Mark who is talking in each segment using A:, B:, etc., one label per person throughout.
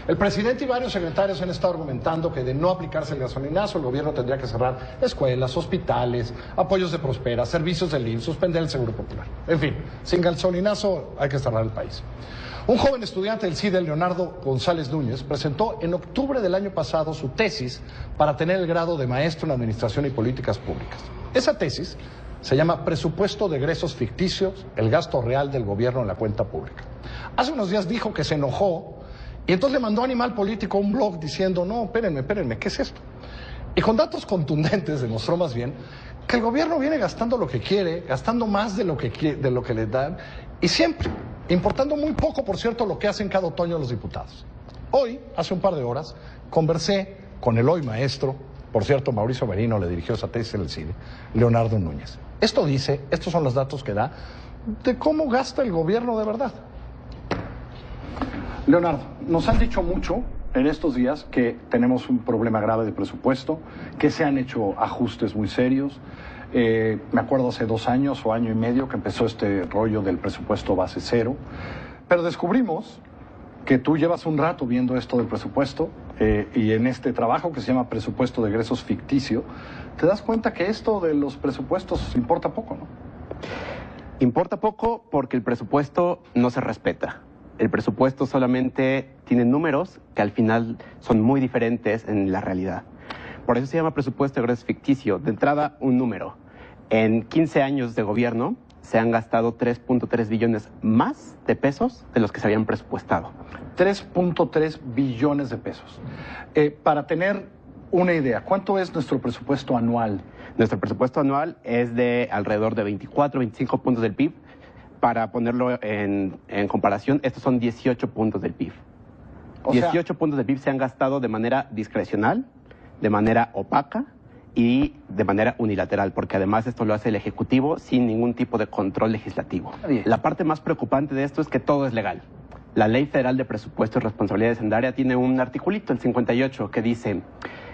A: El presidente y varios secretarios han estado argumentando que de no aplicarse el gasolinazo, el gobierno tendría que cerrar escuelas, hospitales, apoyos de Prospera, servicios del IMSS, suspender el Seguro Popular. En fin, sin gasolinazo hay que cerrar el país. Un joven estudiante del CIDE, Leonardo González Núñez, presentó en octubre del año pasado su tesis para tener el grado de maestro en Administración y Políticas Públicas. Esa tesis se llama Presupuesto de Egresos Ficticios, el gasto real del gobierno en la cuenta pública. Hace unos días dijo que se enojó y entonces le mandó a Animal Político un blog diciendo, no, espérenme, ¿qué es esto? Y con datos contundentes demostró más bien que el gobierno viene gastando lo que quiere, gastando más de lo que le dan y siempre, importando muy poco, por cierto, lo que hacen cada otoño los diputados. Hoy, hace un par de horas, conversé con el hoy maestro, por cierto, Mauricio Merino le dirigió esa tesis en el CIDE, Leonardo Núñez. Estos son los datos que da de cómo gasta el gobierno de verdad. Leonardo, nos han dicho mucho en estos días que tenemos un problema grave de presupuesto, que se han hecho ajustes muy serios. Me acuerdo hace 2 años o año y medio que empezó este rollo del presupuesto base cero, pero descubrimos que tú llevas un rato viendo esto del presupuesto y en este trabajo que se llama Presupuesto de Egresos Ficticio, te das cuenta que esto de los presupuestos importa poco, ¿no?
B: Importa poco porque el presupuesto no se respeta. El presupuesto solamente tiene números que al final son muy diferentes en la realidad. Por eso se llama presupuesto de egresos ficticio. De entrada, un número. En 15 años de gobierno se han gastado 3.3 billones más de pesos de los que se habían presupuestado.
A: 3.3 billones de pesos. Para tener una idea, ¿cuánto es nuestro presupuesto anual?
B: Nuestro presupuesto anual es de alrededor de 24, 25 puntos del PIB. Para ponerlo en comparación, estos son 18 puntos del PIB. 18 puntos del PIB se han gastado de manera discrecional, de manera opaca y de manera unilateral, porque además esto lo hace el Ejecutivo sin ningún tipo de control legislativo. La parte más preocupante de esto es que todo es legal. La Ley Federal de Presupuesto y Responsabilidad Hacendaria tiene un articulito, el 58, que dice,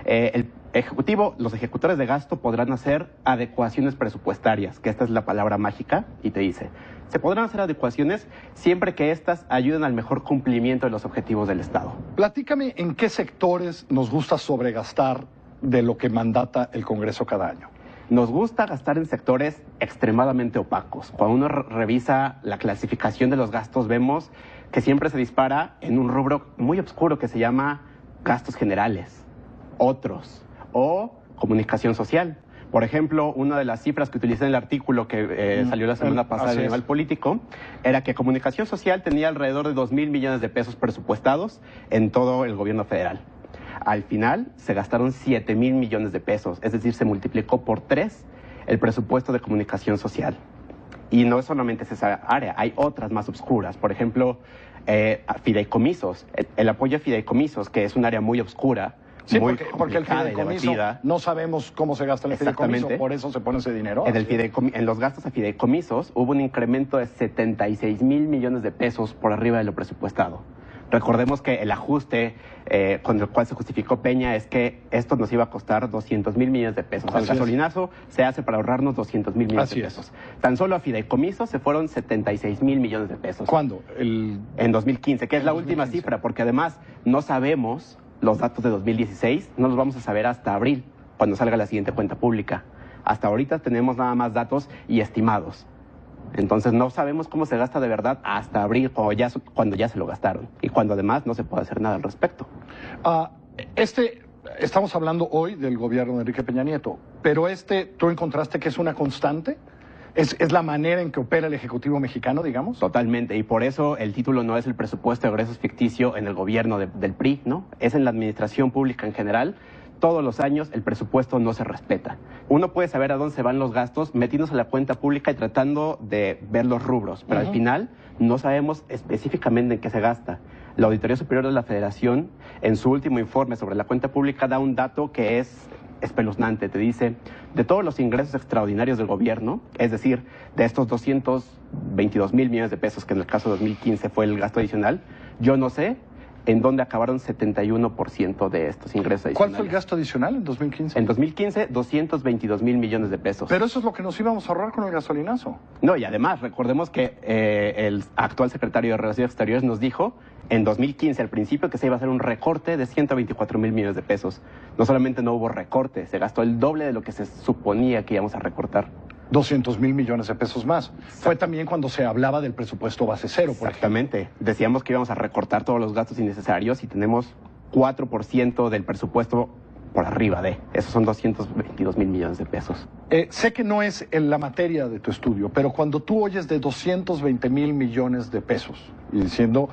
B: el Ejecutivo, los ejecutores de gasto podrán hacer adecuaciones presupuestarias, que esta es la palabra mágica, y te dice, se podrán hacer adecuaciones siempre que éstas ayuden al mejor cumplimiento de los objetivos del Estado.
A: Platícame en qué sectores nos gusta sobregastar de lo que mandata el Congreso cada año.
B: Nos gusta gastar en sectores extremadamente opacos. Cuando uno revisa la clasificación de los gastos, vemos que siempre se dispara en un rubro muy oscuro que se llama gastos generales, otros o comunicación social. Por ejemplo, una de las cifras que utilicé en el artículo que salió la semana pasada en Animal Político era que comunicación social tenía alrededor de 2.000 millones de pesos presupuestados en todo el gobierno federal. Al final se gastaron 7.000 millones de pesos, es decir, se multiplicó por 3 el presupuesto de comunicación social. Y no solamente es esa área, hay otras más oscuras. Por ejemplo, fideicomisos, el apoyo a fideicomisos, que es un área muy oscura.
A: Sí, porque el fideicomiso, no sabemos cómo se gasta el fideicomiso, por eso se pone ese dinero.
B: En los gastos a fideicomisos hubo un incremento de 76.000 millones de pesos por arriba de lo presupuestado. Recordemos que el ajuste con el cual se justificó Peña es que esto nos iba a costar 200.000 millones de pesos. El gasolinazo se hace para ahorrarnos 200.000 millones de pesos. Tan solo a fideicomisos se fueron 76.000 millones de pesos.
A: ¿Cuándo?
B: En 2015, que es la última cifra, porque además no sabemos los datos de 2016, no los vamos a saber hasta abril, cuando salga la siguiente cuenta pública. Hasta ahorita tenemos nada más datos y estimados. Entonces no sabemos cómo se gasta de verdad hasta abril, cuando ya se lo gastaron. Y cuando además no se puede hacer nada al respecto.
A: Estamos hablando hoy del gobierno de Enrique Peña Nieto, pero ¿tú encontraste que es una constante? ¿Es la manera en que opera el Ejecutivo mexicano, digamos?
B: Totalmente, y por eso el título no es el presupuesto de egresos ficticio en el gobierno del PRI, ¿no? Es en la administración pública en general. Todos los años el presupuesto no se respeta. Uno puede saber a dónde se van los gastos metiéndose a la cuenta pública y tratando de ver los rubros, pero al final no sabemos específicamente en qué se gasta. La Auditoría Superior de la Federación, en su último informe sobre la cuenta pública, da un dato que es espeluznante. Te dice, de todos los ingresos extraordinarios del gobierno, es decir, de estos 222.000 millones de pesos, que en el caso de 2015 fue el gasto adicional, yo no sé en donde acabaron 71% de estos ingresos adicionales.
C: ¿Cuál fue el gasto adicional en 2015?
B: En 2015, 222 mil millones de pesos.
C: Pero eso es lo que nos íbamos a ahorrar con el gasolinazo.
B: No, y además, recordemos que el actual secretario de Relaciones Exteriores nos dijo en 2015, al principio, que se iba a hacer un recorte de 124 mil millones de pesos. No solamente no hubo recorte, se gastó el doble de lo que se suponía que íbamos a recortar.
C: 200 mil millones de pesos más. Fue también cuando se hablaba del presupuesto base cero, por ejemplo.
B: Exactamente. Decíamos que íbamos a recortar todos los gastos innecesarios y tenemos 4% del presupuesto por arriba de. Esos son 222 mil millones de pesos.
C: Sé que no es en la materia de tu estudio, pero cuando tú oyes de 220 mil millones de pesos y diciendo,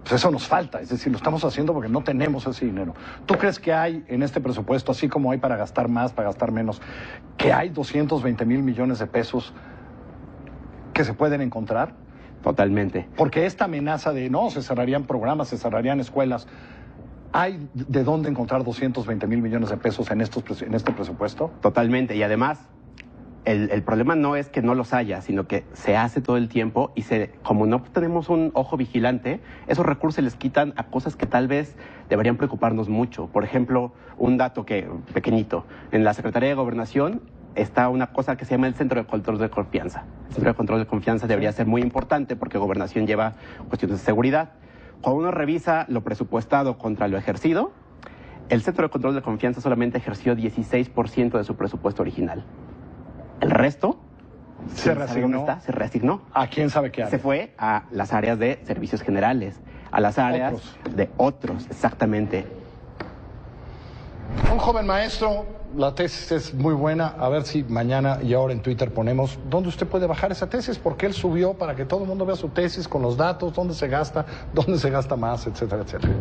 C: pues eso nos falta, es decir, lo estamos haciendo porque no tenemos ese dinero. ¿Tú crees que hay en este presupuesto, así como hay para gastar más, para gastar menos, que hay 220 mil millones de pesos que se pueden encontrar?
B: Totalmente.
C: Porque esta amenaza de no, se cerrarían programas, se cerrarían escuelas, ¿hay de dónde encontrar 220 mil millones de pesos en este presupuesto?
B: Totalmente. Y además, el problema no es que no los haya, sino que se hace todo el tiempo y como no tenemos un ojo vigilante, esos recursos se les quitan a cosas que tal vez deberían preocuparnos mucho. Por ejemplo, un dato pequeñito. En la Secretaría de Gobernación está una cosa que se llama el Centro de Control de Confianza. El Centro de Control de Confianza debería ser muy importante porque Gobernación lleva cuestiones de seguridad. Cuando uno revisa lo presupuestado contra lo ejercido, el Centro de Control de Confianza solamente ejerció 16% de su presupuesto original. El resto
C: se reasignó.
B: Se reasignó.
C: ¿A quién sabe qué área?
B: Se fue a las áreas de servicios generales, a las áreas de otros, exactamente.
A: Un joven maestro, la tesis es muy buena, a ver si mañana y ahora en Twitter ponemos dónde usted puede bajar esa tesis, porque él subió para que todo el mundo vea su tesis con los datos, dónde se gasta más, etcétera, etcétera.